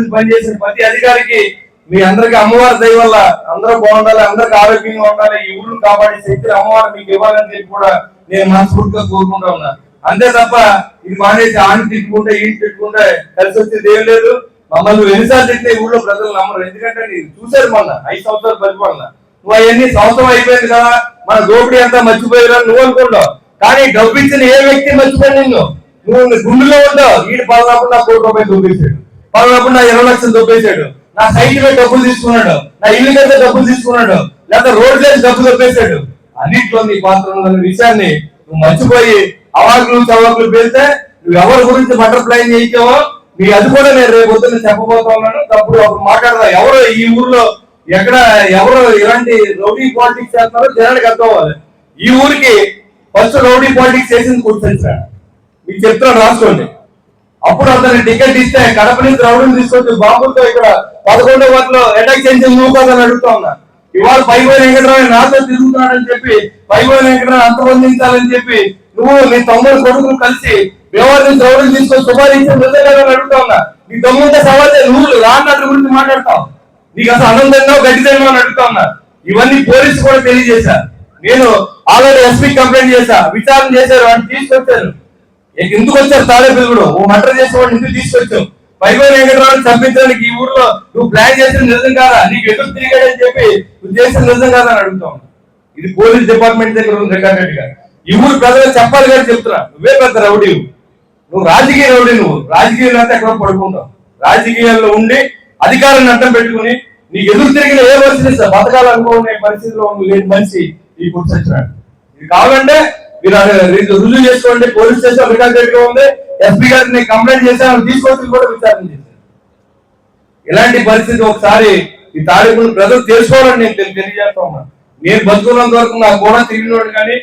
కష్టపడి పనిచేసిన ప్రతి అధికారికి మీ అందరికి అమ్మవారి దయ వల్ల అందరూ బాగుండాలి, అందరికి ఆరోగ్యంగా ఉండాలి, ఈ ఊళ్ళో కాపాడే శక్తి అమ్మవారు మీకు ఇవ్వాలని చెప్పి కూడా నేను మనస్ఫూర్తిగా కోరుకుంటా ఉన్నా. అంతే తప్ప ఇది మానేసి ఆని తిట్టుకుంటే ఈ తిట్టుకుంటే కలిసి వచ్చేది ఏం లేదు. మమ్మల్ని ఎన్నిసార్లు తిట్టిన ఈ ఊళ్ళో ప్రజలు నమ్మరు. ఎందుకంటే నేను చూశారు మొన్న 5 సంవత్సరాలు పరిపాలన. నువ్వు అవన్నీ సంవత్సరం అయిపోయింది కదా, మన దోపిడీ అంతా మర్చిపోయారు నువ్వు అనుకుంటావు. కానీ డబ్బు ఇచ్చిన ఏ వ్యక్తి మర్చిపోయి నువ్వు గుండెలో ఉంటావు. వీడు పదనప్పుడు నా 1 కోటి రూపాయలు దొబ్బేశాడు, పదనప్పుడు నా 20 లక్షలు దొబ్బేశాడు, నా సైట్ మీద డబ్బులు తీసుకున్నాడు, నా ఇల్లు మీద డబ్బులు తీసుకున్నాడు, లేదా రోడ్ చేసి డబ్బులు దొబ్బేశాడు. అన్నింటిలో నీ పాత్ర ఉన్న విషయాన్ని నువ్వు మర్చిపోయి అవాకులు చవాకులు పెడితే నువ్వు ఎవరి గురించి బటర్ఫ్లై చేయించావో మీ అది కూడా నేను రేపు పొద్దున్న చెప్పబోతా ఉన్నాను. తప్పుడు అప్పుడు మాట్లాడదా ఎవరు ఈ ఊర్లో ఎక్కడ ఎవరు ఇలాంటి రౌడీ పాలిటిక్స్ చేస్తారో జనానికి అర్థం అవ్వాలి. ఈ ఊరికి ఫస్ట్ రౌడీ పాలిటిక్స్ చేసింది కూర్చొచ్చాడు మీకు చెప్తున్నాను, రాసుకోండి. అప్పుడు అతను టికెట్ ఇస్తే కడప నుంచి రౌడీని తీసుకొచ్చి బాబుతో ఇక్కడ 11వ వార్డులో అటాక్ చేసి నువ్వు కాదని అడుగుతా ఉన్నా. ఇవాళ పైబోయిన వెంకటరావు నాతో తిరుగుతున్నాడని చెప్పి పైబోయిన వెంకటరావు అంతమందించాలని చెప్పి నువ్వు నీ తమ్ముడు కొడుకును కలిసి వ్యవహారం నుంచి రౌడీని తీసుకొని శుభారించిన నిజంగా అడుగుతా ఉన్నా. నీ తమ్ముడితో సవాల్ నువ్వు రాన్నట్టు గురించి మాట్లాడతావు. నీకు అసలు ఆనందంగా గడ్డి తిన్నా అని అడుగుతా ఉన్నా. ఇవన్నీ పోలీసు కూడా తెలియజేశా. నేను ఆల్రెడీ ఎస్పీ కంప్లైంట్ చేశా, విచారణ చేశారు, అని తీసుకొచ్చారు. ఎందుకు వచ్చారు తాడేపల్లిగూడ ఓ మర్డర్ చేసేవాడు ఎందుకు తీసుకొచ్చావు? పైబోయిన వెంకటరావుని చంపించడానికి ఈ ఊర్లో నువ్వు ప్లాన్ చేసిన నిజం కాదా? నీకు ఎదురు తిరిగాడని చెప్పి నువ్వు చేసిన నిజం కాదా అని అడుగుతావు. ఇది పోలీస్ డిపార్ట్మెంట్ దగ్గర ఉంది రికార్డెడ్ గా. ఈ ఊరు ప్రజలు చెప్పాలి కానీ చెప్తున్నా, నువ్వే పెద్ద రౌడీ, నువ్వు రాజకీయ రౌడీ. నువ్వు రాజకీయాలు అంటే ఎక్కడ పడుకుంటావు. రాజకీయాల్లో ఉండి అధికారాన్ని అడ్డం పెట్టుకుని నీకు ఎదురు తిరిగిన ఏ పరిస్థితి బతకాలు అనుకునే పరిస్థితిలో లేని మనిషి ఈ కూర్చొచ్చినాడు. ఇది కావాలంటే మీరు రుజువు చేసుకోండి. పోలీస్ స్టేషన్ రికార్డెడ్ గా ఉంది. ఎస్పీ గారిని కంప్లైంట్ చేశాను, తీసుకొచ్చి కూడా విచారణ చేశాను. ఇలాంటి పరిస్థితి ఒకసారి ఈ తారీఖును ప్రజలు తెలుసుకోవాలని నేను తెలియజేస్తా ఉన్నాను. నేను బతుకున్నంత వరకు నాకు కూడా తిరిగినోడు కానీ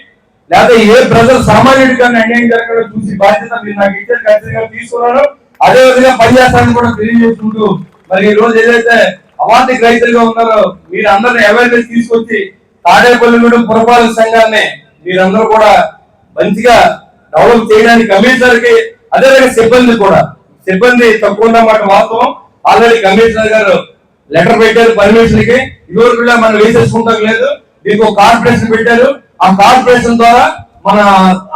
లేకపోతే ఏ ప్రజలు సామాన్యుడి కానీ అన్యాయం జరగకుండా చూసి బాధ్యత మీరు నాకు ఇచ్చే ఖచ్చితంగా తీసుకున్నాను. అదే విధంగా పనిచేస్తానని కూడా తెలియజేసుకుంటూ మరి ఈ రోజు ఏదైతే అవాంతిక రైతులుగా ఉన్నారో మీరు అందరినీ అవేర్నెస్ తీసుకొచ్చి తాడేపల్లిగూడెం పురపాలక సంఘాన్ని మీరందరూ కూడా మంచిగా డెవలప్ చేయడానికి కమిషనర్ కి అదేవిధంగా సిబ్బంది తక్కువ ఉన్నమాట వాస్తవం. ఆల్రెడీ కమిషనర్ గారు లెటర్ పెట్టారు పర్మిషన్ కి. ఇదివరకు మనం వేసేసుకుంటాం లేదు, దీనికి ఒక కార్పొరేషన్ పెట్టారు. ఆ కార్పొరేషన్ ద్వారా మన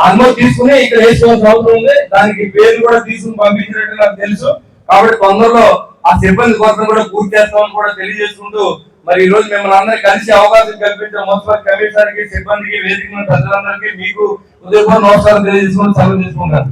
అనుమతి తీసుకుని ఇక్కడ వేసుకోవాల్సిన అవసరం ఉంది. దానికి పేరు కూడా తీసుకుని పంపించినట్టు నాకు తెలుసు. కాబట్టి తొందరలో ఆ సిబ్బంది కోసం కూడా పూర్తి చేస్తామని కూడా తెలియజేసుకుంటూ మరి ఈ రోజు మిమ్మల్ని అందరికీ కలిసి అవకాశం కల్పించిన మున్సిపల్ కమిషనర్ కి, సిబ్బందికి, వేదిక ప్రజలందరికీ మీకు ఉదయపూర్వ నమస్కారం తెలియజేసుకుని సెలవు తీసుకుంటాను.